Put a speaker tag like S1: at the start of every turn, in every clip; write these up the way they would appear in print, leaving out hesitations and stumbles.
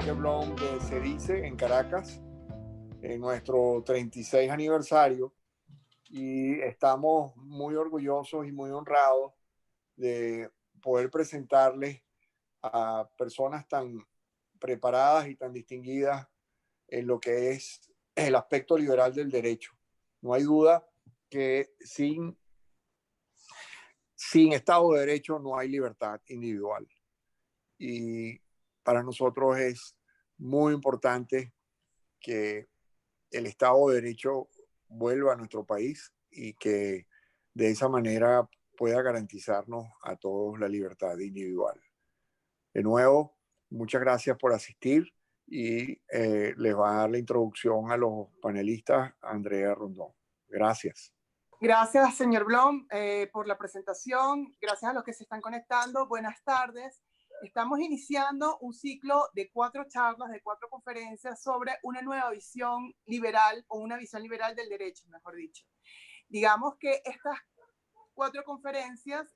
S1: Enrique Blom de CEDICE en Caracas, en nuestro 36 aniversario, y estamos muy orgullosos y muy honrados de poder presentarles a personas tan preparadas y tan distinguidas en lo que es el aspecto liberal del derecho. No hay duda que sin Estado de Derecho no hay libertad individual. Y para nosotros es muy importante que el Estado de Derecho vuelva a nuestro país y que de esa manera pueda garantizarnos a todos la libertad individual. De nuevo, muchas gracias por asistir y les va a dar la introducción a los panelistas Andrea Rondón. Gracias.
S2: Gracias, señor Blom, por la presentación. Gracias a los que se están conectando. Buenas tardes. Estamos iniciando un ciclo de 4 charlas, de 4 conferencias sobre una nueva visión liberal o una visión liberal del derecho, mejor dicho. Digamos que estas 4 conferencias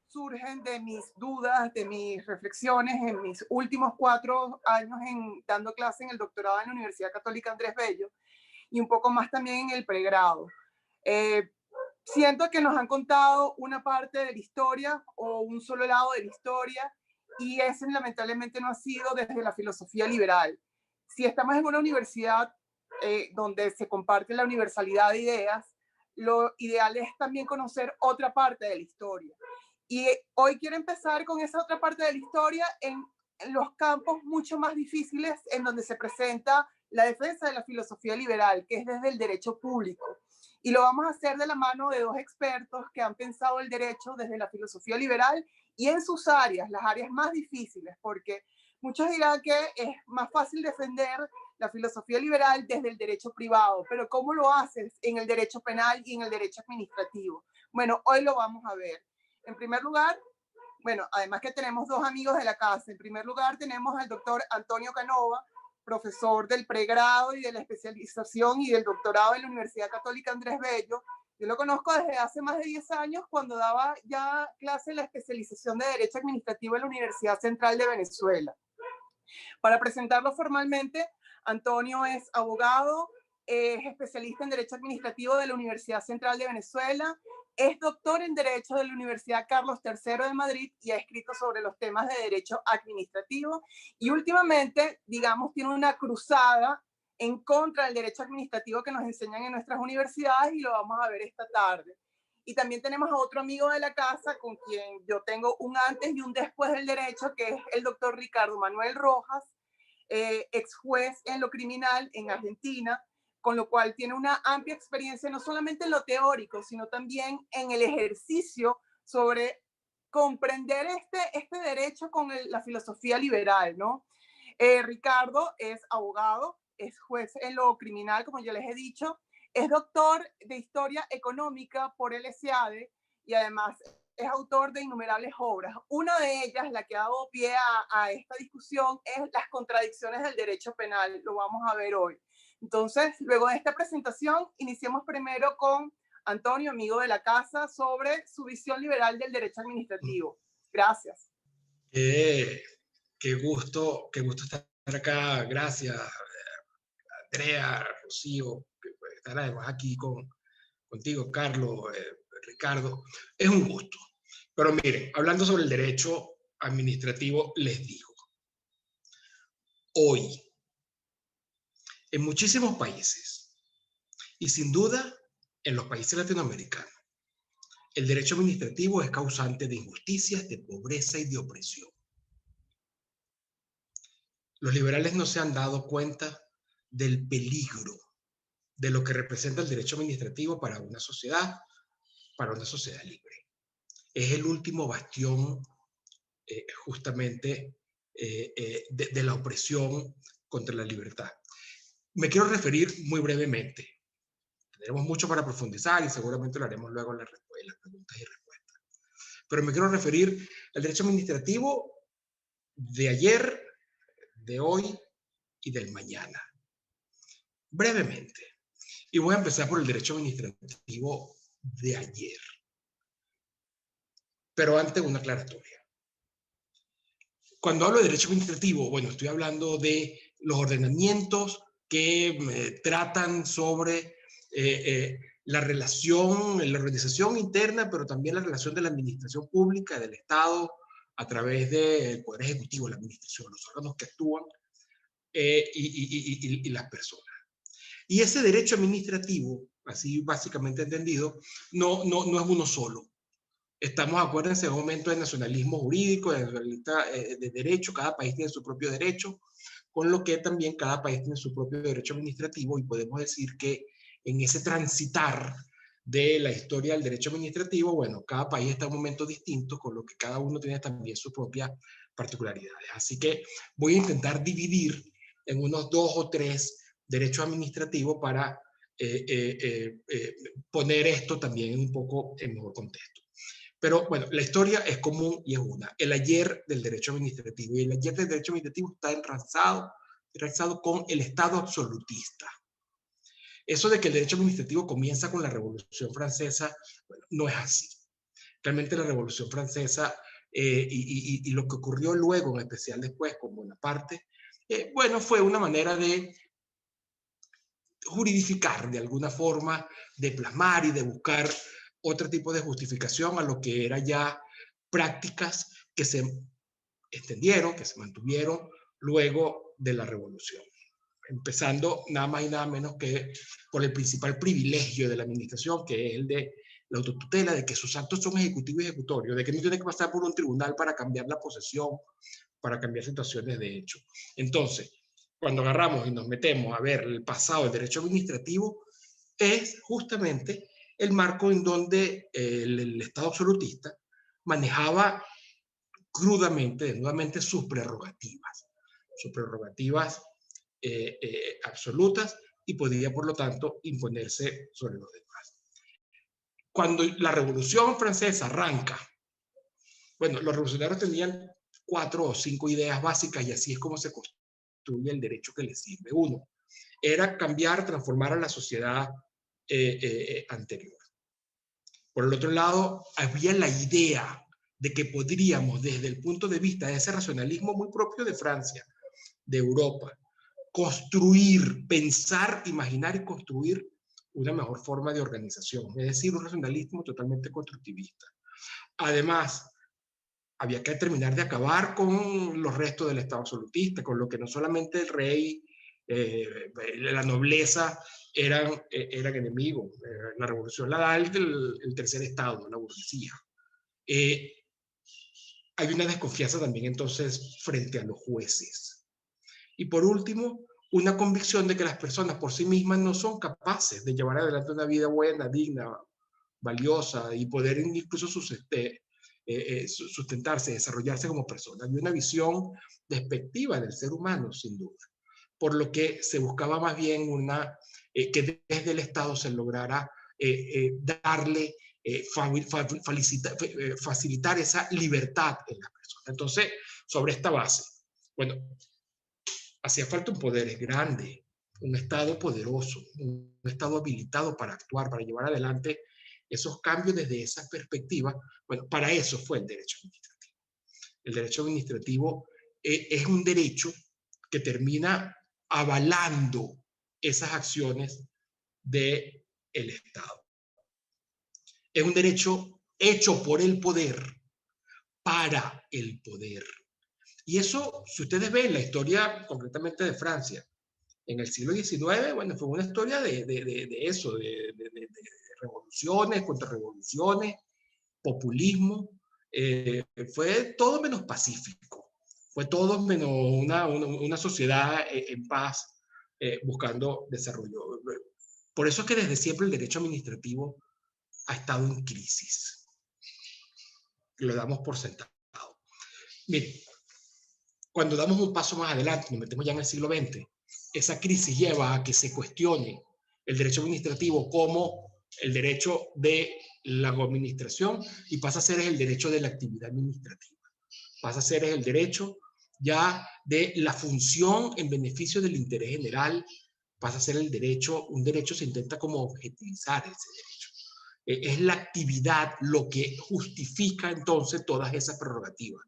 S2: surgen de mis dudas, de mis reflexiones en mis últimos 4 años dando clase en el doctorado en la Universidad Católica Andrés Bello y un poco más también en el pregrado. Siento que nos han contado una parte de la historia o un solo lado de la historia y ese lamentablemente no ha sido desde la filosofía liberal. Si estamos en una universidad donde se comparte la universalidad de ideas, lo ideal es también conocer otra parte de la historia. Y hoy quiero empezar con esa otra parte de la historia en los campos mucho más difíciles en donde se presenta la defensa de la filosofía liberal, que es desde el derecho público. Y lo vamos a hacer de la mano de 2 expertos que han pensado el derecho desde la filosofía liberal y en sus áreas, las áreas más difíciles, porque muchos dirán que es más fácil defender la filosofía liberal desde el derecho privado, pero ¿cómo lo haces en el derecho penal y en el derecho administrativo? Bueno, hoy lo vamos a ver. En primer lugar, bueno, además que tenemos 2 amigos de la casa. En primer lugar tenemos al doctor Antonio Canova, profesor del pregrado y de la especialización y del doctorado en la Universidad Católica Andrés Bello. Yo lo conozco desde hace más de 10 años cuando daba ya clase en la especialización de Derecho Administrativo en la Universidad Central de Venezuela. Para presentarlo formalmente, Antonio es abogado, es especialista en Derecho Administrativo de la Universidad Central de Venezuela, es doctor en Derecho de la Universidad Carlos III de Madrid y ha escrito sobre los temas de Derecho Administrativo y últimamente, digamos, tiene una cruzada en contra del derecho administrativo que nos enseñan en nuestras universidades y lo vamos a ver esta tarde. Y también tenemos a otro amigo de la casa con quien yo tengo un antes y un después del derecho, que es el doctor Ricardo Manuel Rojas, ex juez en lo criminal en Argentina, con lo cual tiene una amplia experiencia no solamente en lo teórico, sino también en el ejercicio sobre comprender este derecho con la filosofía liberal, ¿no? Ricardo es abogado, es juez en lo criminal, como ya les he dicho, es doctor de Historia Económica por el SEADE y además es autor de innumerables obras. Una de ellas, la que ha dado pie a esta discusión, es Las contradicciones del derecho penal. Lo vamos a ver hoy. Entonces, luego de esta presentación, iniciemos primero con Antonio, amigo de la casa, sobre su visión liberal del derecho administrativo. Gracias.
S3: Qué gusto estar acá. Gracias, Andrea, Rocío, por estar además aquí contigo, Carlos, Ricardo. Es un gusto. Pero miren, hablando sobre el derecho administrativo, les digo, hoy, en muchísimos países, y sin duda en los países latinoamericanos, el derecho administrativo es causante de injusticias, de pobreza y de opresión. Los liberales no se han dado cuenta del peligro de lo que representa el derecho administrativo para una sociedad libre. Es el último bastión justamente de la opresión contra la libertad. Me quiero referir muy brevemente. Tenemos mucho para profundizar y seguramente lo haremos luego en las preguntas y respuestas. Pero me quiero referir al derecho administrativo de ayer, de hoy y del mañana. Brevemente. Y voy a empezar por el derecho administrativo de ayer. Pero antes una aclaratoria. Cuando hablo de derecho administrativo, bueno, estoy hablando de los ordenamientos que tratan sobre la relación, la organización interna, pero también la relación de la administración pública, del Estado, a través del Poder Ejecutivo, la administración, los órganos que actúan y las personas. Y ese derecho administrativo, así básicamente entendido, no es uno solo. Estamos, acuérdense, en un momento de nacionalismo jurídico, de derecho, cada país tiene su propio derecho, con lo que también cada país tiene su propio derecho administrativo, y podemos decir que en ese transitar de la historia del derecho administrativo, bueno, cada país está en un momento distinto, con lo que cada uno tiene también sus propias particularidades. Así que voy a intentar dividir en unos 2 o 3 derechos administrativos para poner esto también un poco en mejor contexto. Pero bueno, la historia es común y es una. El ayer del derecho administrativo. Y el ayer del derecho administrativo está enraizado con el Estado absolutista. Eso de que el derecho administrativo comienza con la Revolución Francesa, bueno, no es así. Realmente la Revolución Francesa y lo que ocurrió luego, en especial después con Bonaparte, bueno, fue una manera de juridificar de alguna forma, de plasmar y de buscar otro tipo de justificación a lo que eran ya prácticas que se extendieron, que se mantuvieron luego de la Revolución. Empezando nada más y nada menos que por el principal privilegio de la administración, que es el de la autotutela, de que sus actos son ejecutivos y ejecutorios, de que no tiene que pasar por un tribunal para cambiar la posesión, para cambiar situaciones de hecho. Entonces, cuando agarramos y nos metemos a ver el pasado del derecho administrativo, es justamente el marco en donde el Estado absolutista manejaba crudamente, desnudamente, sus prerrogativas absolutas, y podía, por lo tanto, imponerse sobre los demás. Cuando la Revolución Francesa arranca, bueno, los revolucionarios tenían 4 o 5 ideas básicas, y así es como se construye el derecho que les sirve. Uno, era cambiar, transformar a la sociedad anterior. Por el otro lado, había la idea de que podríamos, desde el punto de vista de ese racionalismo muy propio de Francia, de Europa, construir, pensar, imaginar y construir una mejor forma de organización, es decir, un racionalismo totalmente constructivista. Además, había que terminar de acabar con los restos del Estado absolutista, con lo que no solamente el rey, la nobleza eran enemigos. La revolución la da el tercer Estado, la burguesía. Hay una desconfianza también entonces frente a los jueces. Y por último, una convicción de que las personas por sí mismas no son capaces de llevar adelante una vida buena, digna, valiosa, y poder incluso sustentarse, desarrollarse como persona. Había una visión despectiva del ser humano, sin duda. Por lo que se buscaba más bien que desde el Estado se lograra darle, facilitar esa libertad en las personas. Entonces, sobre esta base, bueno, hacía falta un poder grande, un Estado poderoso, un Estado habilitado para actuar, para llevar adelante esos cambios desde esa perspectiva. Bueno, para eso fue el derecho administrativo. El derecho administrativo es un derecho que termina avalando esas acciones del Estado. Es un derecho hecho por el poder, para el poder. Y eso, si ustedes ven la historia concretamente de Francia, en el siglo XIX, bueno, fue una historia de eso, de revoluciones, contrarrevoluciones, populismo. Fue todo menos pacífico, fue todo menos una sociedad en paz, buscando desarrollo. Por eso es que desde siempre el derecho administrativo ha estado en crisis. Lo damos por sentado. Miren, cuando damos un paso más adelante, nos metemos ya en el siglo XX, esa crisis lleva a que se cuestione el derecho administrativo como el derecho de la administración, y pasa a ser el derecho de la actividad administrativa. Pasa a ser el derecho ya de la función en beneficio del interés general, pasa a ser un derecho se intenta como objetivizar ese derecho. Es la actividad lo que justifica entonces todas esas prerrogativas.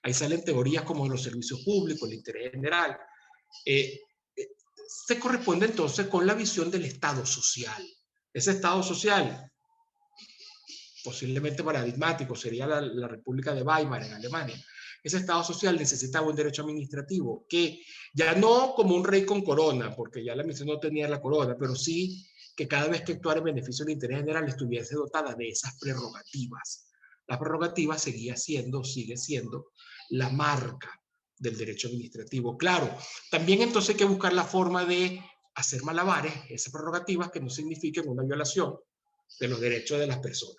S3: Ahí salen teorías como los servicios públicos, el interés general. Se corresponde entonces con la visión del Estado social. Ese Estado social, posiblemente paradigmático, sería la República de Weimar en Alemania. Ese Estado social necesitaba un derecho administrativo que ya no como un rey con corona, porque ya la misión no tenía la corona, pero sí que cada vez que actuara en beneficio del interés general estuviese dotada de esas prerrogativas. La prerrogativa sigue siendo la marca del derecho administrativo. Claro, también entonces hay que buscar la forma de hacer malabares, esas prerrogativas que no signifiquen una violación de los derechos de las personas.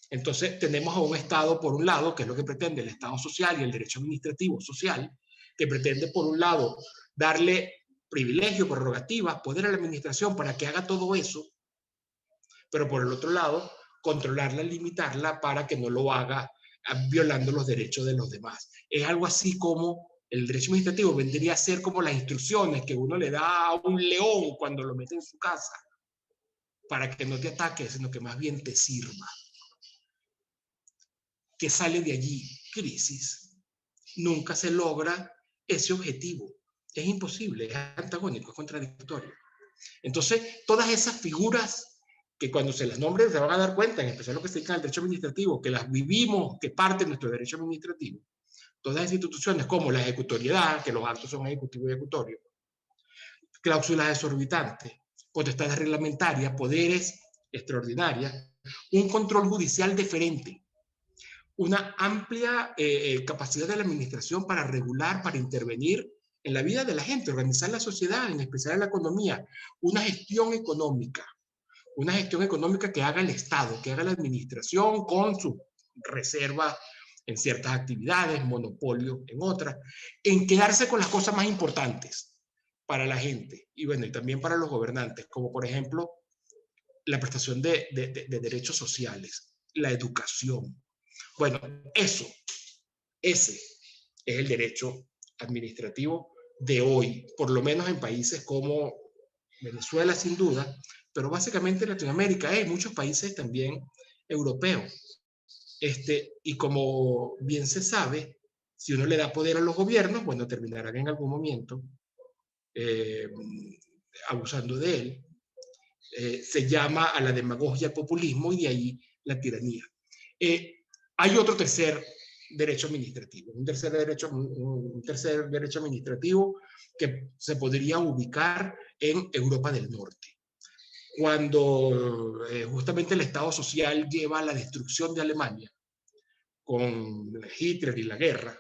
S3: Entonces tenemos a un Estado, por un lado, que es lo que pretende el Estado social y el derecho administrativo social, que pretende, por un lado, darle privilegio, prerrogativas, poder a la administración para que haga todo eso, pero por el otro lado, controlarla, limitarla para que no lo haga violando los derechos de los demás. Es algo así como el derecho administrativo vendría a ser como las instrucciones que uno le da a un león cuando lo mete en su casa, para que no te ataque, sino que más bien te sirva. ¿Qué sale de allí? Crisis. Nunca se logra ese objetivo. Es imposible, es antagónico, es contradictorio. Entonces, todas esas figuras que cuando se las nombren se van a dar cuenta, en especial lo que se dedica al derecho administrativo, que las vivimos, que parte de nuestro derecho administrativo, todas esas instituciones como la ejecutoriedad, que los actos son ejecutivos y ejecutorios, cláusulas exorbitantes, potestades reglamentarias, poderes extraordinarias, un control judicial diferente, una amplia capacidad de la administración para regular, para intervenir en la vida de la gente, organizar la sociedad, en especial en la economía, una gestión económica que haga el Estado, que haga la administración con su reserva en ciertas actividades, monopolio en otras, en quedarse con las cosas más importantes para la gente y bueno, y también para los gobernantes, como por ejemplo la prestación de derechos sociales, la educación. Bueno, ese es el derecho administrativo de hoy, por lo menos en países como Venezuela, sin duda, pero básicamente en Latinoamérica hay muchos países también europeos. Y como bien se sabe, si uno le da poder a los gobiernos, bueno, terminarán en algún momento abusando de él. Se llama a la demagogia, al populismo y de ahí la tiranía. Hay otro tercer derecho administrativo, un tercer derecho administrativo que se podría ubicar en Europa del Norte. Cuando justamente el Estado social lleva a la destrucción de Alemania con Hitler y la guerra,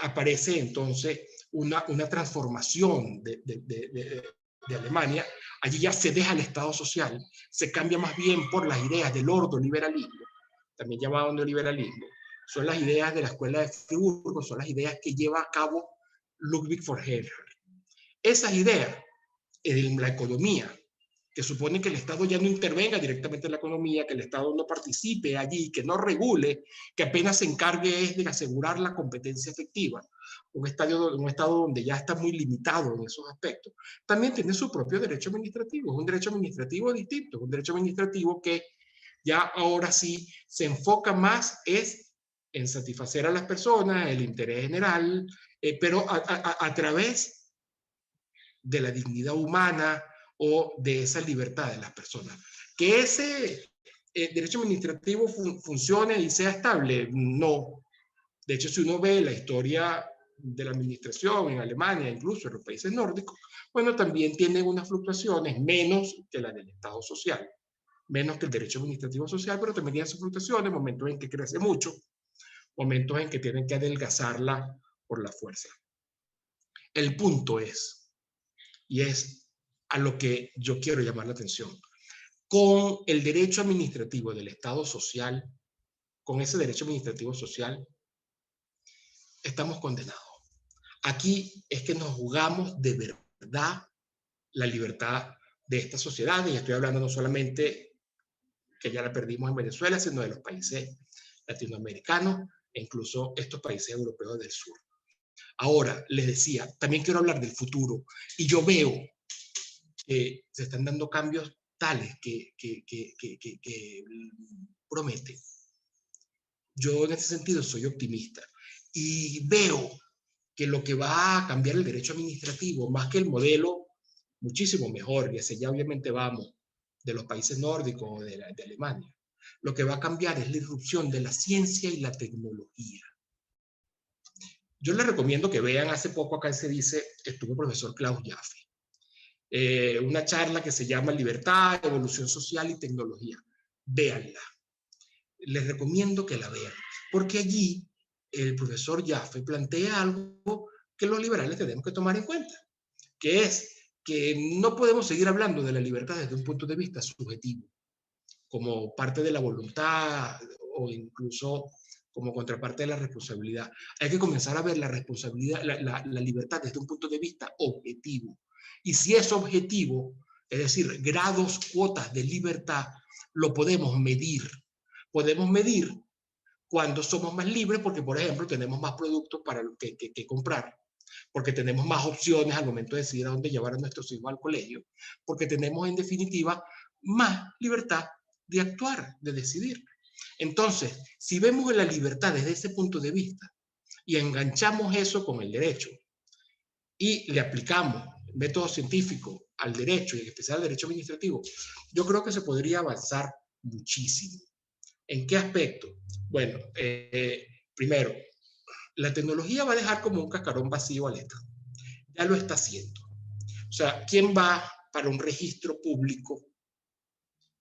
S3: aparece entonces una transformación de Alemania. Allí ya se deja el Estado social, se cambia más bien por las ideas del ordoliberalismo, también llamado neoliberalismo. Son las ideas de la Escuela de Friburgo, son las ideas que lleva a cabo Ludwig von Herder. Esas ideas en la economía, que supone que el Estado ya no intervenga directamente en la economía, que el Estado no participe allí, que no regule, que apenas se encargue de asegurar la competencia efectiva. Un Estado donde ya está muy limitado en esos aspectos, también tiene su propio derecho administrativo. Es un derecho administrativo distinto, es un derecho administrativo que ya ahora sí se enfoca más en satisfacer a las personas, el interés general, pero a través de la dignidad humana o de esa libertad de las personas. Que ese derecho administrativo funcione y sea estable, no. De hecho, si uno ve la historia de la administración en Alemania, incluso en los países nórdicos, bueno, también tienen unas fluctuaciones menos que la del Estado social, menos que el derecho administrativo social, pero también tienen sus fluctuaciones, momentos en que crece mucho, momentos en que tienen que adelgazarla por la fuerza. El punto es, y es a lo que yo quiero llamar la atención, con el derecho administrativo del Estado social, con ese derecho administrativo social, estamos condenados. Aquí es que nos jugamos de verdad la libertad de esta sociedad, y estoy hablando no solamente que ya la perdimos en Venezuela, sino de los países latinoamericanos e incluso estos países europeos del sur. Ahora, les decía, también quiero hablar del futuro, y yo veo que se están dando cambios tales que prometen. Yo en ese sentido soy optimista. Y veo que lo que va a cambiar el derecho administrativo, más que el modelo muchísimo mejor, y ese ya obviamente vamos, de los países nórdicos o de Alemania, lo que va a cambiar es la irrupción de la ciencia y la tecnología. Yo les recomiendo que vean, hace poco acá se dice, estuvo el profesor Klaus Jaffe, una charla que se llama Libertad, Evolución Social y Tecnología. Véanla. Les recomiendo que la vean, porque allí el profesor Jaffe plantea algo que los liberales tenemos que tomar en cuenta, que es que no podemos seguir hablando de la libertad desde un punto de vista subjetivo, como parte de la voluntad o incluso como contraparte de la responsabilidad. Hay que comenzar a ver la responsabilidad, la libertad desde un punto de vista objetivo. Y si es objetivo, es decir, grados, cuotas de libertad, lo podemos medir. Podemos medir cuando somos más libres porque, por ejemplo, tenemos más productos para que comprar, porque tenemos más opciones al momento de decidir a dónde llevar a nuestros hijos al colegio, porque tenemos, en definitiva, más libertad de actuar, de decidir. Entonces, si vemos la libertad desde ese punto de vista y enganchamos eso con el derecho y le aplicamos método científico al derecho y en especial al derecho administrativo, yo creo que se podría avanzar muchísimo. ¿En qué aspecto? Bueno, primero, la tecnología va a dejar como un cascarón vacío al Estado. Ya lo está haciendo. O sea, ¿quién va para un registro público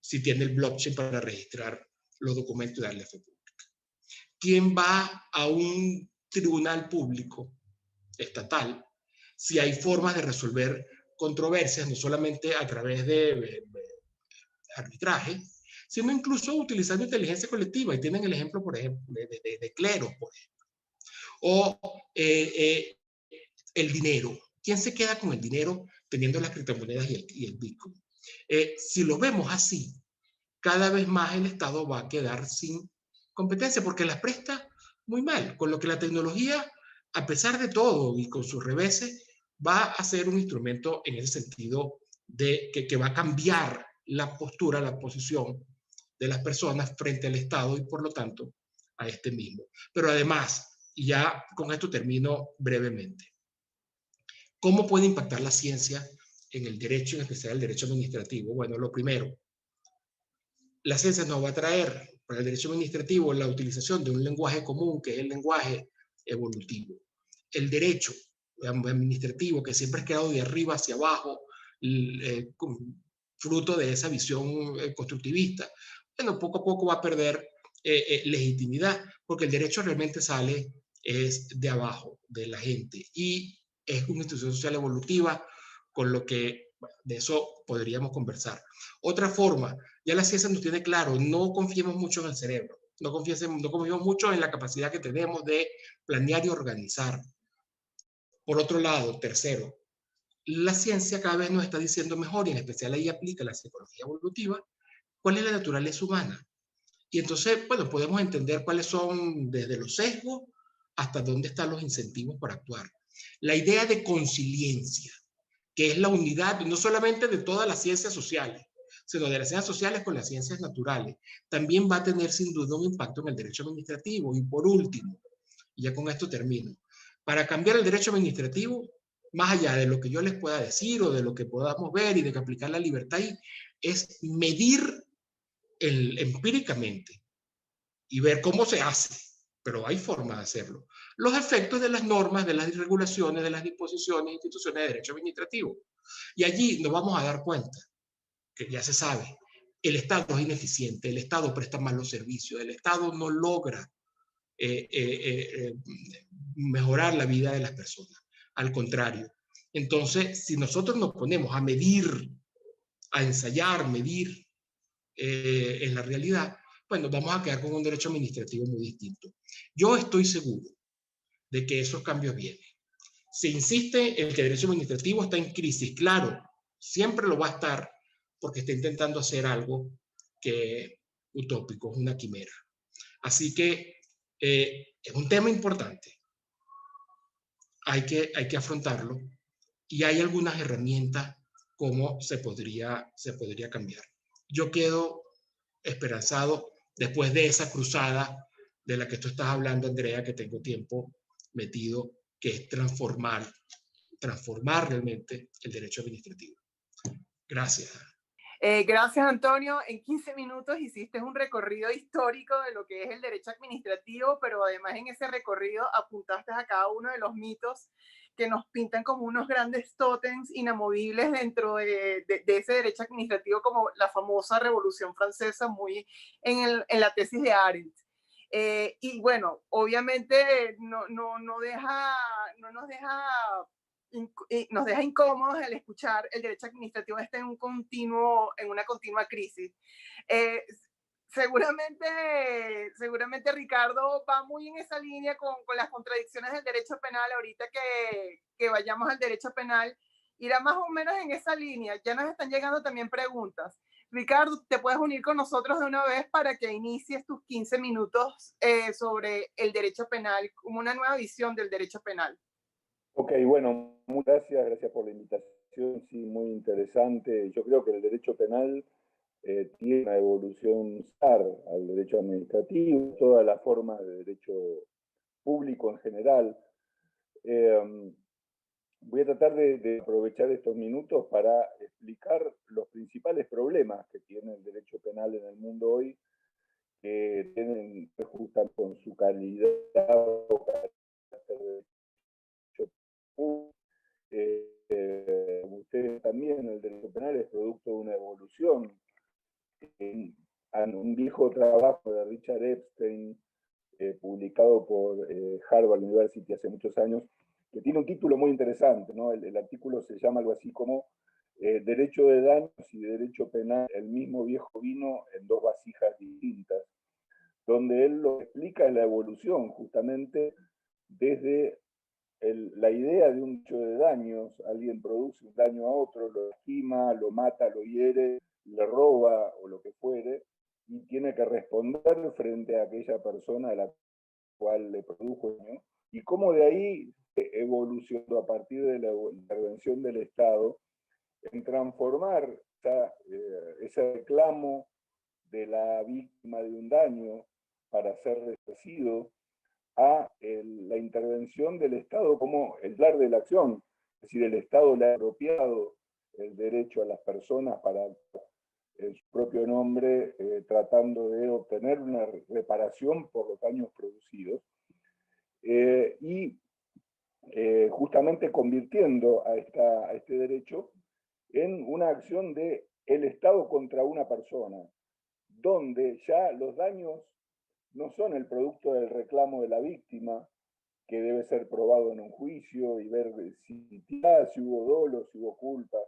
S3: si tiene el blockchain para registrar los documentos y darle fe pública? ¿Quién va a un tribunal público estatal si hay formas de resolver controversias, no solamente a través de arbitraje, sino incluso utilizando inteligencia colectiva? Y tienen el ejemplo, por ejemplo, de Clero, por ejemplo. O el dinero. ¿Quién se queda con el dinero teniendo las criptomonedas y el Bitcoin? Si lo vemos así, cada vez más el Estado va a quedar sin competencia porque las presta muy mal, con lo que la tecnología, a pesar de todo y con sus reveses, va a ser un instrumento en ese sentido de que va a cambiar la postura, la posición de las personas frente al Estado y por lo tanto a este mismo. Pero además, y ya con esto termino brevemente, ¿cómo puede impactar la ciencia en el derecho, en especial el derecho administrativo? Bueno, lo primero, la ciencia nos va a traer para el derecho administrativo la utilización de un lenguaje común, que es el lenguaje evolutivo. El derecho administrativo, que siempre es creado de arriba hacia abajo, fruto de esa visión constructivista, bueno, poco a poco va a perder legitimidad, porque el derecho realmente sale es de abajo, de la gente, y es una institución social evolutiva, con lo que bueno, de eso podríamos conversar. Otra forma, ya la ciencia nos tiene claro, no confiemos mucho en el cerebro, no confiemos mucho en la capacidad que tenemos de planear y organizar. Por otro lado, tercero, la ciencia cada vez nos está diciendo mejor, y en especial ahí aplica la psicología evolutiva, cuál es la naturaleza humana. Y entonces, bueno, podemos entender cuáles son desde los sesgos hasta dónde están los incentivos para actuar. La idea de consiliencia, que es la unidad no solamente de todas las ciencias sociales, sino de las ciencias sociales con las ciencias naturales, también va a tener sin duda un impacto en el derecho administrativo. Y por último, y ya con esto termino, para cambiar el derecho administrativo, más allá de lo que yo les pueda decir o de lo que podamos ver y de que aplicar la libertad ahí, es medir empíricamente y ver cómo se hace, pero hay forma de hacerlo, los efectos de las normas, de las regulaciones, de las disposiciones, instituciones de derecho administrativo. Y allí nos vamos a dar cuenta que ya se sabe, el Estado es ineficiente, el Estado presta mal los servicios, el Estado no logra mejorar la vida de las personas, al contrario. Entonces, si nosotros nos ponemos a medir, a ensayar, medir en la realidad, bueno, vamos a quedar con un derecho administrativo muy distinto. Yo estoy seguro de que esos cambios vienen. Se insiste en que el derecho administrativo está en crisis, claro, siempre lo va a estar porque está intentando hacer algo que es utópico, es una quimera. Así que es un tema importante. Hay que afrontarlo y hay algunas herramientas cómo se podría cambiar. Yo quedo esperanzado después de esa cruzada de la que tú estás hablando, Andrea, que tengo tiempo metido, que es transformar realmente el derecho administrativo. Gracias.
S2: Gracias, Antonio. En 15 minutos hiciste un recorrido histórico de lo que es el derecho administrativo, pero además en ese recorrido apuntaste a cada uno de los mitos que nos pintan como unos grandes tótems inamovibles dentro de ese derecho administrativo, como la famosa Revolución Francesa, muy en la tesis de Arendt. Y bueno, obviamente no nos deja incómodos el escuchar el derecho administrativo está en una continua crisis. Seguramente Ricardo va muy en esa línea con las contradicciones del derecho penal. Ahorita que vayamos al derecho penal, irá más o menos en esa línea. Ya nos están llegando también preguntas. Ricardo, te puedes unir con nosotros de una vez para que inicies tus 15 minutos sobre el derecho penal, como una nueva visión del derecho penal.
S4: Ok, bueno, muchas gracias por la invitación, sí, muy interesante. Yo creo que el derecho penal tiene una evolución similar al derecho administrativo, todas las formas de derecho público en general. Voy a tratar de aprovechar estos minutos para explicar los principales problemas que tiene el derecho penal en el mundo hoy, que tienen que ver justamente con su calidad o carácter de derecho público. Como ustedes también, el derecho penal es producto de una evolución. Un viejo trabajo de Richard Epstein, publicado por Harvard University hace muchos años, que tiene un título muy interesante, ¿no? El artículo se llama algo así como Derecho de daños y Derecho penal, el mismo viejo vino en dos vasijas distintas, donde él lo explica en la evolución justamente desde la idea de un hecho de daños. Alguien produce un daño a otro, lo lastima, lo mata, lo hiere, le roba o lo que fuere, y tiene que responder frente a aquella persona a la cual le produjo el daño, y cómo de ahí evolucionó a partir de la intervención del Estado en transformar ese reclamo de la víctima de un daño para ser resarcido a la intervención del Estado como el pilar de la acción. Es decir, el Estado le ha apropiado el derecho a las personas para en su propio nombre, tratando de obtener una reparación por los daños producidos, y justamente convirtiendo a este derecho en una acción de el Estado contra una persona, donde ya los daños no son el producto del reclamo de la víctima, que debe ser probado en un juicio y ver si hubo dolo, si hubo culpa,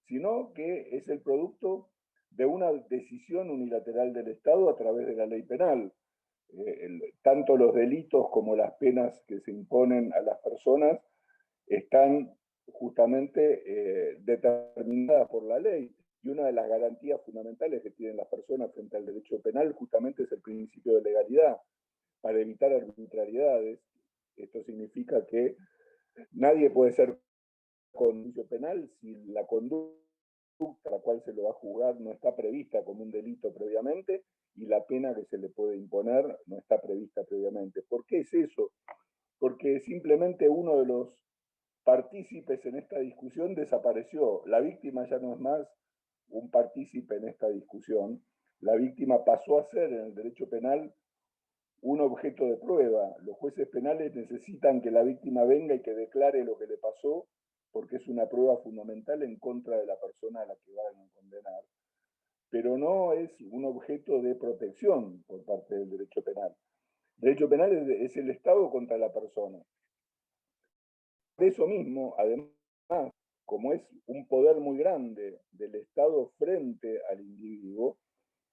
S4: sino que es el producto de una decisión unilateral del Estado a través de la ley penal. Tanto los delitos como las penas que se imponen a las personas están justamente determinadas por la ley. Y una de las garantías fundamentales que tienen las personas frente al derecho penal justamente es el principio de legalidad, para evitar arbitrariedades. Esto significa que nadie puede ser con juicio penal si la conducta a la cual se lo va a juzgar no está prevista como un delito previamente y la pena que se le puede imponer no está prevista previamente. ¿Por qué es eso? Porque simplemente uno de los partícipes en esta discusión desapareció. La víctima ya no es más un partícipe en esta discusión. La víctima pasó a ser en el derecho penal un objeto de prueba. Los jueces penales necesitan que la víctima venga y que declare lo que le pasó, porque es una prueba fundamental en contra de la persona a la que van a condenar. Pero no es un objeto de protección por parte del derecho penal. El derecho penal es el Estado contra la persona. De eso mismo, además, como es un poder muy grande del Estado frente al individuo,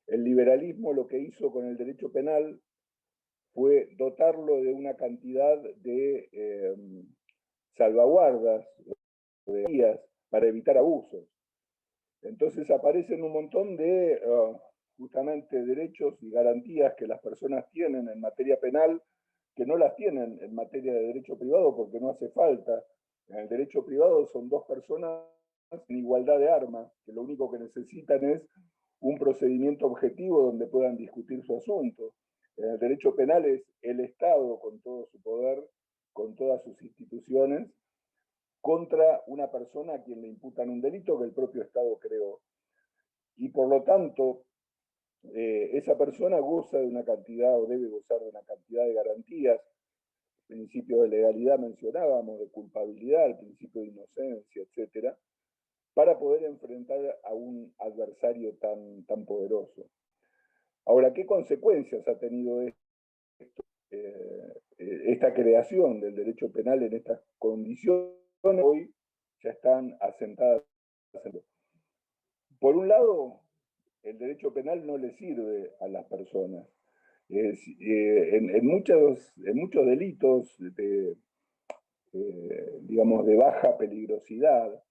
S4: el liberalismo lo que hizo con el derecho penal fue dotarlo de una cantidad de salvaguardas, de guías para evitar abusos. Entonces aparecen un montón de justamente derechos y garantías que las personas tienen en materia penal que no las tienen en materia de derecho privado porque no hace falta. En el derecho privado son dos personas en igualdad de armas, que lo único que necesitan es un procedimiento objetivo donde puedan discutir su asunto. En el derecho penal es el Estado con todo su poder con todas sus instituciones contra una persona a quien le imputan un delito que el propio Estado creó. Y por lo tanto, esa persona goza de una cantidad o debe gozar de una cantidad de garantías, principio de legalidad mencionábamos, de culpabilidad, el principio de inocencia, etcétera, para poder enfrentar a un adversario tan poderoso. Ahora, ¿qué consecuencias ha tenido esto, esta creación del derecho penal en estas condiciones? Hoy ya están asentadas. Por un lado, el derecho penal no le sirve a las personas. En muchos delitos digamos, de baja peligrosidad,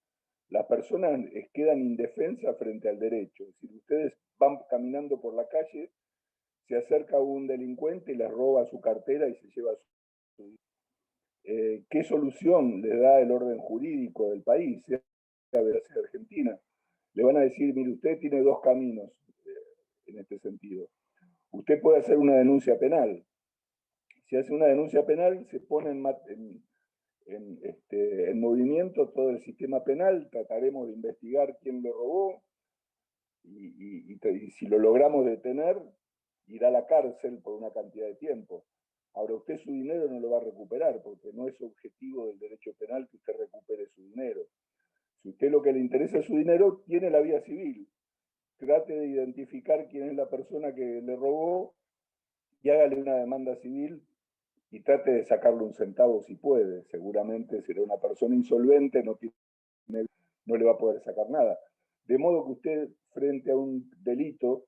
S4: las personas quedan indefensas frente al derecho. Si ustedes van caminando por la calle, se acerca un delincuente y les roba su cartera y se lleva su... ¿Qué solución le da el orden jurídico del país, sea la Argentina? Le van a decir, mire, usted tiene dos caminos en este sentido. Usted puede hacer una denuncia penal. Si hace una denuncia penal, se pone en movimiento todo el sistema penal, trataremos de investigar quién lo robó y si lo logramos detener, irá a la cárcel por una cantidad de tiempo. Ahora, usted su dinero no lo va a recuperar porque no es objetivo del derecho penal que usted recupere su dinero. Si usted lo que le interesa es su dinero, tiene la vía civil. Trate de identificar quién es la persona que le robó y hágale una demanda civil y trate de sacarle un centavo si puede. Seguramente será una persona insolvente, no le va a poder sacar nada. De modo que usted, frente a un delito,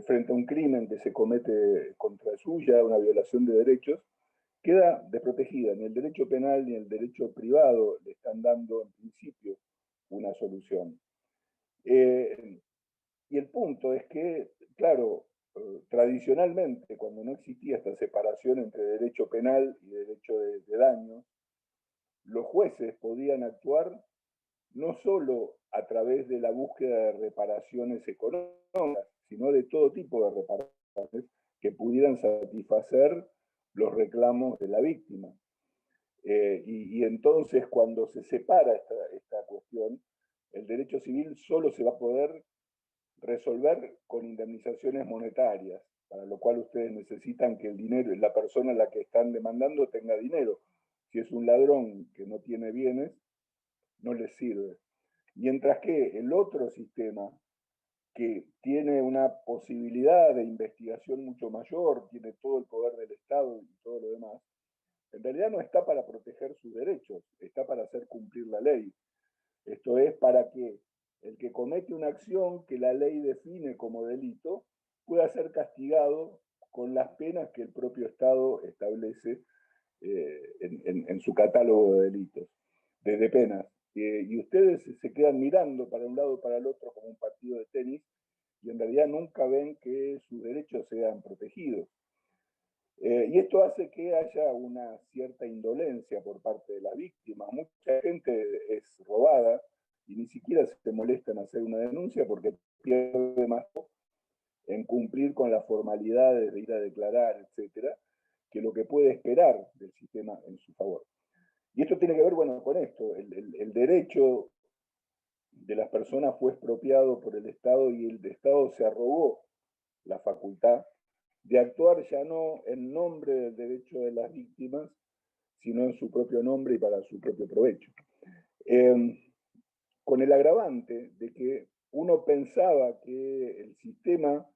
S4: frente a un crimen que se comete contra suya, una violación de derechos, queda desprotegida. Ni el derecho penal ni el derecho privado le están dando, en principio, una solución. Y el punto es que, claro, tradicionalmente, cuando no existía esta separación entre derecho penal y derecho de daño, los jueces podían actuar no solo a través de la búsqueda de reparaciones económicas, sino de todo tipo de reparaciones que pudieran satisfacer los reclamos de la víctima. Y entonces, cuando se separa esta cuestión, el derecho civil solo se va a poder resolver con indemnizaciones monetarias, para lo cual ustedes necesitan que el dinero, la persona a la que están demandando tenga dinero. Si es un ladrón que no tiene bienes, no les sirve. Mientras que el otro sistema, que tiene una posibilidad de investigación mucho mayor, tiene todo el poder del Estado y todo lo demás, en realidad no está para proteger sus derechos, está para hacer cumplir la ley. Esto es para que el que comete una acción que la ley define como delito pueda ser castigado con las penas que el propio Estado establece en su catálogo de delitos, de penas. Y ustedes se quedan mirando para un lado y para el otro como un partido de tenis y en realidad nunca ven que sus derechos sean protegidos. Y esto hace que haya una cierta indolencia por parte de las víctimas. Mucha gente es robada y ni siquiera se molesta en hacer una denuncia porque pierde más en cumplir con las formalidades de ir a declarar, etcétera, que lo que puede esperar del sistema en su favor. Y esto tiene que ver, bueno, con esto. El derecho de las personas fue expropiado por el Estado y el Estado se arrogó la facultad de actuar ya no en nombre del derecho de las víctimas, sino en su propio nombre y para su propio provecho. Con el agravante de que uno pensaba que el sistema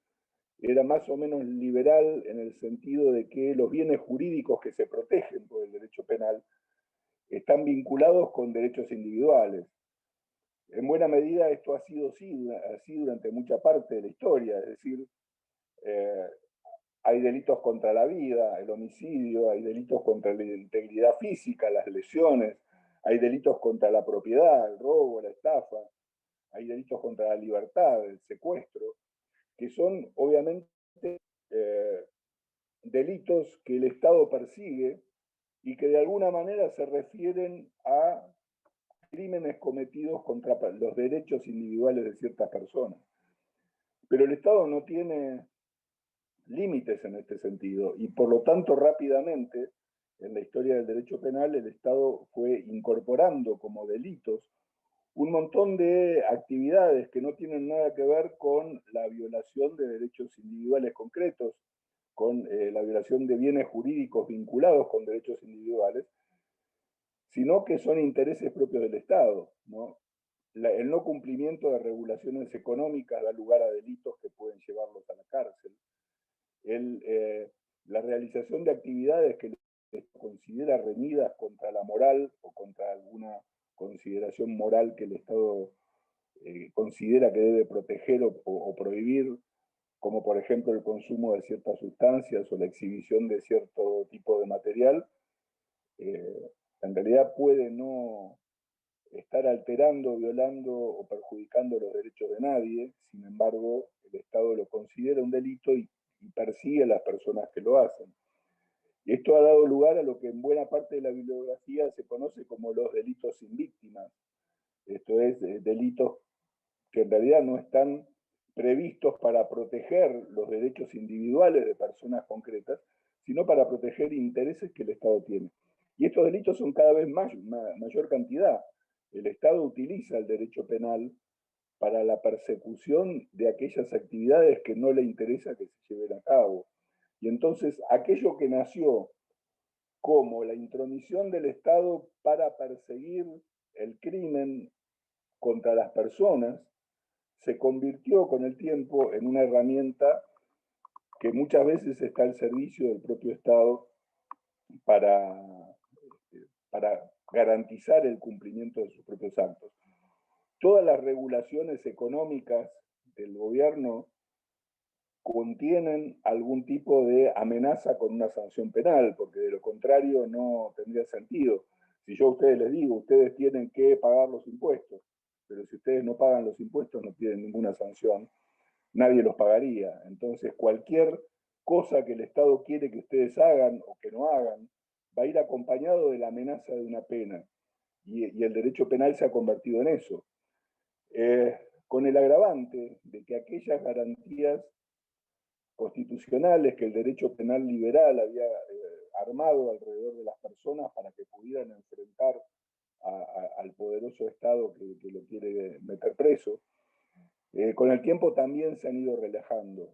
S4: era más o menos liberal en el sentido de que los bienes jurídicos que se protegen por el derecho penal están vinculados con derechos individuales. En buena medida esto ha sido así durante mucha parte de la historia, es decir, hay delitos contra la vida, el homicidio, hay delitos contra la integridad física, las lesiones, hay delitos contra la propiedad, el robo, la estafa, hay delitos contra la libertad, el secuestro, que son obviamente delitos que el Estado persigue y que de alguna manera se refieren a crímenes cometidos contra los derechos individuales de ciertas personas. Pero el Estado no tiene límites en este sentido y por lo tanto rápidamente en la historia del derecho penal, el Estado fue incorporando como delitos un montón de actividades que no tienen nada que ver con la violación de derechos individuales concretos, con la violación de bienes jurídicos vinculados con derechos individuales, sino que son intereses propios del Estado, ¿no? El no cumplimiento de regulaciones económicas da lugar a delitos que pueden llevarlos a la cárcel. La realización de actividades que se considera reñidas contra la moral o contra alguna consideración moral que el Estado considera que debe proteger o prohibir, como por ejemplo el consumo de ciertas sustancias o la exhibición de cierto tipo de material, en realidad puede no estar alterando, violando o perjudicando los derechos de nadie. Sin embargo, el Estado lo considera un delito y persigue a las personas que lo hacen. Y esto ha dado lugar a lo que en buena parte de la bibliografía se conoce como los delitos sin víctimas. Esto es, delitos que en realidad no están previstos para proteger los derechos individuales de personas concretas, sino para proteger intereses que el Estado tiene. Y estos delitos son cada vez mayor cantidad. El Estado utiliza el derecho penal para la persecución de aquellas actividades que no le interesa que se lleven a cabo. Y entonces aquello que nació como la intromisión del Estado para perseguir el crimen contra las personas, se convirtió con el tiempo en una herramienta que muchas veces está al servicio del propio Estado para garantizar el cumplimiento de sus propios actos. Todas las regulaciones económicas del gobierno contienen algún tipo de amenaza con una sanción penal, porque de lo contrario no tendría sentido. Si yo a ustedes les digo, ustedes tienen que pagar los impuestos, pero si ustedes no pagan los impuestos no tienen ninguna sanción, nadie los pagaría. Entonces cualquier cosa que el Estado quiere que ustedes hagan o que no hagan, va a ir acompañado de la amenaza de una pena. Y el derecho penal se ha convertido en eso. Con el agravante de que aquellas garantías constitucionales que el derecho penal liberal había armado alrededor de las personas para que pudieran enfrentar al poderoso Estado que lo quiere meter preso, con el tiempo también se han ido relajando.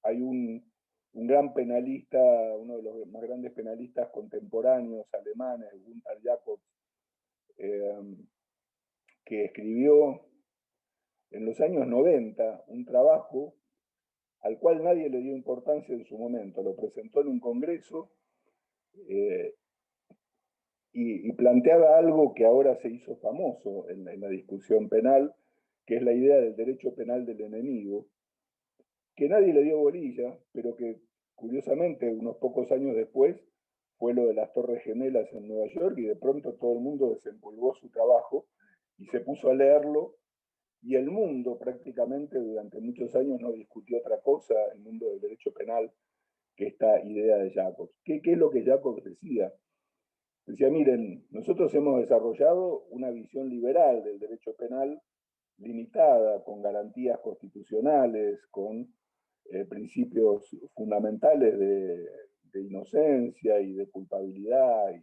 S4: Hay un gran penalista, uno de los más grandes penalistas contemporáneos alemanes, Gunther Jacobs, que escribió en los años 90 un trabajo al cual nadie le dio importancia en su momento. Lo presentó en un congreso y planteaba algo que ahora se hizo famoso en la discusión penal, que es la idea del derecho penal del enemigo, que nadie le dio bolilla, pero que curiosamente unos pocos años después fue lo de las Torres Gemelas en Nueva York, y de pronto todo el mundo desempolvó su trabajo y se puso a leerlo, y el mundo prácticamente durante muchos años no discutió otra cosa, el mundo del derecho penal, que esta idea de Jacobs. ¿Qué es lo que Jacobs decía? Decía, miren, nosotros hemos desarrollado una visión liberal del derecho penal limitada, con garantías constitucionales, con principios fundamentales de inocencia y de culpabilidad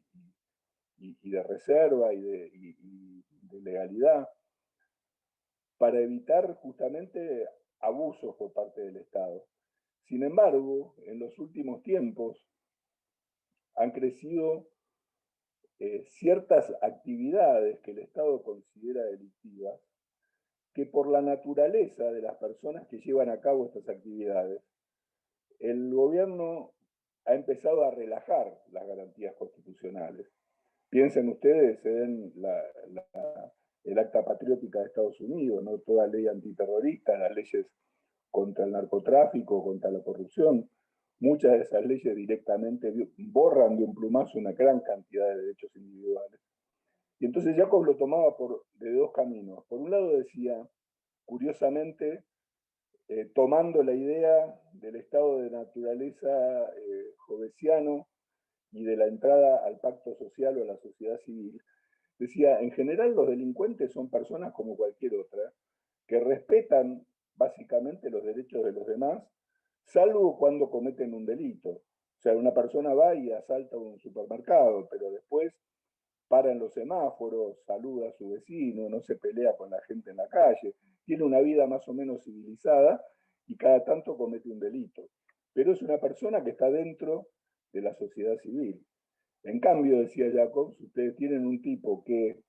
S4: y de reserva y de legalidad, para evitar justamente abusos por parte del Estado. Sin embargo, en los últimos tiempos han crecido ciertas actividades que el Estado considera delictivas, que por la naturaleza de las personas que llevan a cabo estas actividades, el gobierno ha empezado a relajar las garantías constitucionales. Piensen ustedes en el Acta Patriótica de Estados Unidos, ¿no? Toda ley antiterrorista, las leyes contra el narcotráfico, contra la corrupción. Muchas de esas leyes directamente borran de un plumazo una gran cantidad de derechos individuales. Y entonces Jacob lo tomaba de dos caminos. Por un lado decía, curiosamente, tomando la idea del estado de naturaleza jovesiano y de la entrada al pacto social o a la sociedad civil, decía, en general los delincuentes son personas como cualquier otra, que respetan básicamente los derechos de los demás, salvo cuando cometen un delito. sea, una persona va y asalta un supermercado, pero después para en los semáforos, saluda a su vecino, no se pelea con la gente en la calle, tiene una vida más o menos civilizada y cada tanto comete un delito. Pero es una persona que está dentro de la sociedad civil. En cambio, decía Jacobs, ustedes tienen un tipo que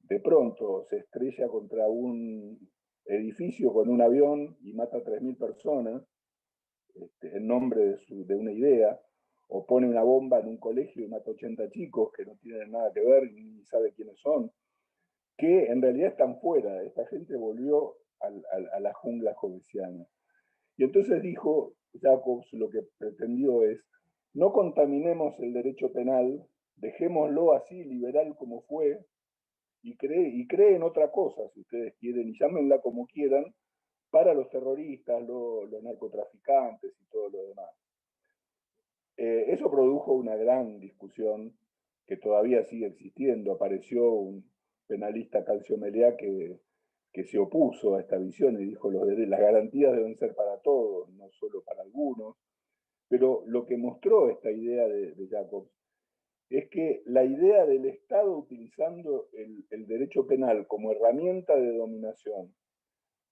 S4: de pronto se estrella contra un edificio con un avión y mata a 3.000 personas en nombre de una idea, o pone una bomba en un colegio y mata a 80 chicos que no tienen nada que ver ni sabe quiénes son, que en realidad están fuera. Esta gente volvió a la jungla jovesiana. Y entonces dijo Jacobs, lo que pretendió es, no contaminemos el derecho penal, dejémoslo así liberal como fue, y creen otra cosa, si ustedes quieren, y llámenla como quieran, para los terroristas, los narcotraficantes y todo lo demás. Eso produjo una gran discusión que todavía sigue existiendo. Apareció un penalista, Calcio Meleá, que se opuso a esta visión y dijo las garantías deben ser para todos, no solo para algunos. Pero lo que mostró esta idea de Jacobs es que la idea del Estado utilizando el derecho penal como herramienta de dominación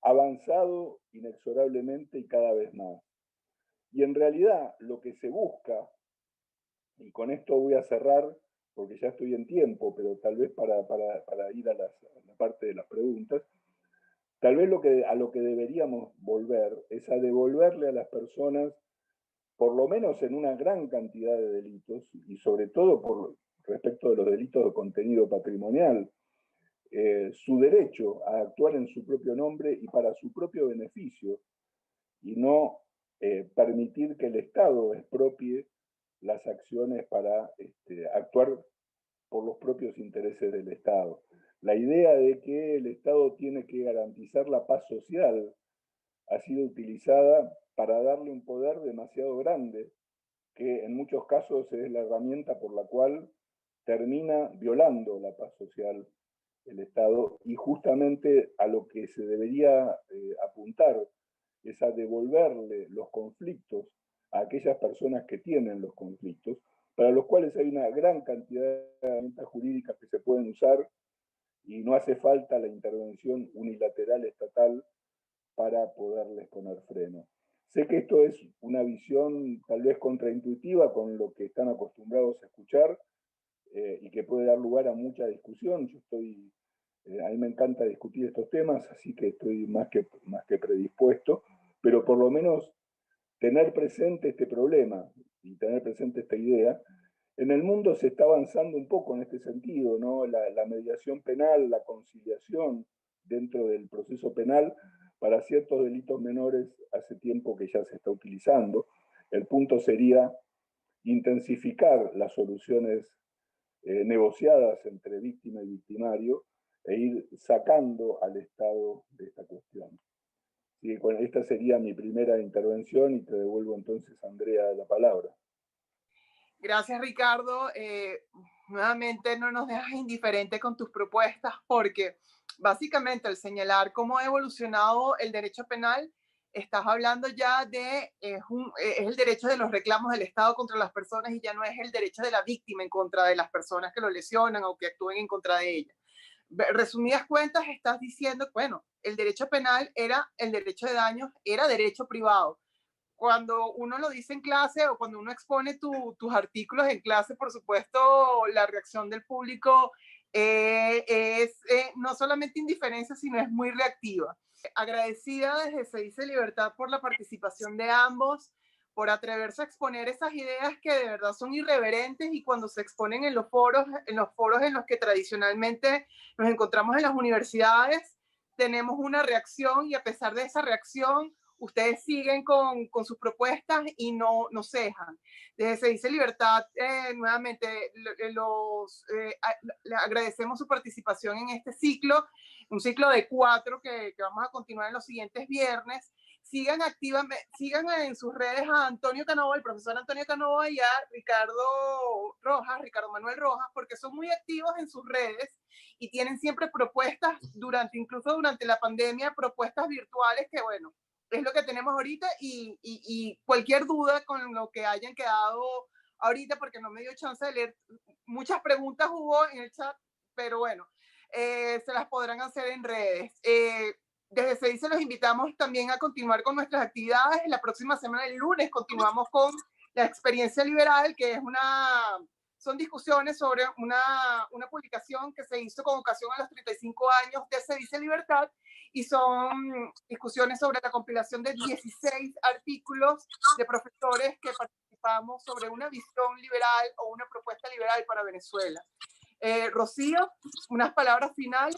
S4: ha avanzado inexorablemente y cada vez más. Y en realidad lo que se busca, y con esto voy a cerrar porque ya estoy en tiempo, pero tal vez para ir a la parte de las preguntas, tal vez a lo que deberíamos volver es a devolverle a las personas, por lo menos en una gran cantidad de delitos, y sobre todo respecto de los delitos de contenido patrimonial, su derecho a actuar en su propio nombre y para su propio beneficio, y no permitir que el Estado expropie las acciones para actuar por los propios intereses del Estado. La idea de que el Estado tiene que garantizar la paz social ha sido utilizada para darle un poder demasiado grande, que en muchos casos es la herramienta por la cual termina violando la paz social el Estado, y justamente a lo que se debería apuntar es a devolverle los conflictos a aquellas personas que tienen los conflictos, para los cuales hay una gran cantidad de herramientas jurídicas que se pueden usar y no hace falta la intervención unilateral estatal para poderles poner freno. Sé que esto es una visión tal vez contraintuitiva con lo que están acostumbrados a escuchar y que puede dar lugar a mucha discusión. A mí me encanta discutir estos temas, así que estoy más que predispuesto, pero por lo menos tener presente este problema y tener presente esta idea. En el mundo se está avanzando un poco en este sentido, ¿no? La mediación penal, la conciliación dentro del proceso penal para ciertos delitos menores hace tiempo que ya se está utilizando. El punto sería intensificar las soluciones negociadas entre víctima y victimario e ir sacando al Estado de esta cuestión. Sí, esta sería mi primera intervención y te devuelvo entonces, Andrea, la palabra.
S2: Gracias, Ricardo. Nuevamente no nos dejas indiferente con tus propuestas, porque básicamente al señalar cómo ha evolucionado el derecho penal, estás hablando ya de es el derecho de los reclamos del Estado contra las personas y ya no es el derecho de la víctima en contra de las personas que lo lesionan o que actúen en contra de ella. Resumidas cuentas, estás diciendo, bueno, el derecho penal era el derecho de daños, era derecho privado. Cuando uno lo dice en clase o cuando uno expone tus artículos en clase, por supuesto, la reacción del público es no solamente indiferencia, sino es muy reactiva. Agradecida desde Se Dice Libertad por la participación de ambos, por atreverse a exponer esas ideas que de verdad son irreverentes y cuando se exponen en los foros en los que tradicionalmente nos encontramos en las universidades, tenemos una reacción y a pesar de esa reacción, ustedes siguen con sus propuestas y no cejan. Desde Se Dice Libertad, nuevamente, le agradecemos su participación en este ciclo, un ciclo de 4 que vamos a continuar en los siguientes viernes. Sigan activamente, sigan en sus redes a Antonio Canova, el profesor Antonio Canova, y a Ricardo Manuel Rojas, porque son muy activos en sus redes y tienen siempre propuestas incluso durante la pandemia, propuestas virtuales que, bueno, es lo que tenemos ahorita y cualquier duda con lo que hayan quedado ahorita, porque no me dio chance de leer, muchas preguntas hubo en el chat, pero bueno, se las podrán hacer en redes. Desde CEDICE los invitamos también a continuar con nuestras actividades. La próxima semana, el lunes, continuamos con la experiencia liberal, que es son discusiones sobre una publicación que se hizo con ocasión a los 35 años de CEDICE Libertad, y son discusiones sobre la compilación de 16 artículos de profesores que participamos sobre una visión liberal o una propuesta liberal para Venezuela. Rocío, unas palabras finales.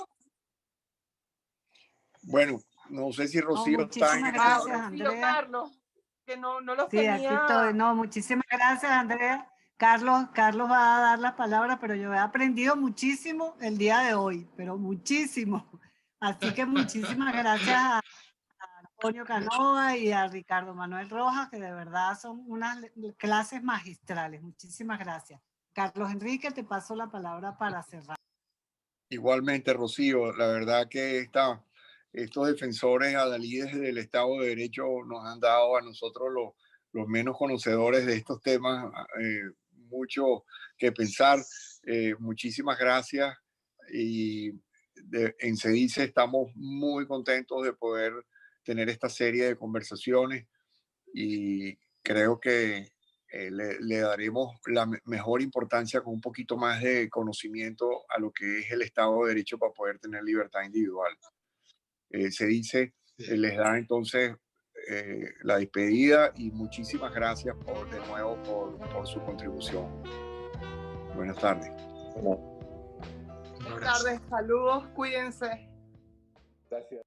S1: Bueno, no sé si Rocío
S5: está en
S2: gracias, Andrea. Carlos, que no los tenía.
S5: Aquí estoy. No, muchísimas gracias, Andrea. Carlos va a dar las palabras, pero yo he aprendido muchísimo el día de hoy, pero muchísimo. Así que muchísimas gracias a Antonio Canova y a Ricardo Manuel Rojas, que de verdad son unas clases magistrales. Muchísimas gracias. Carlos Enrique, te paso la palabra para cerrar.
S1: Igualmente, Rocío, la verdad que estos defensores adalides del Estado de Derecho nos han dado a nosotros los menos conocedores de estos temas mucho que pensar. Muchísimas gracias, y en CEDICE estamos muy contentos de poder tener esta serie de conversaciones, y creo que le daremos la mejor importancia con un poquito más de conocimiento a lo que es el Estado de Derecho para poder tener libertad individual. CEDICE les da entonces la despedida, y muchísimas gracias de nuevo por su contribución. Buenas tardes.
S2: Buenas tardes, saludos, cuídense.
S4: Gracias.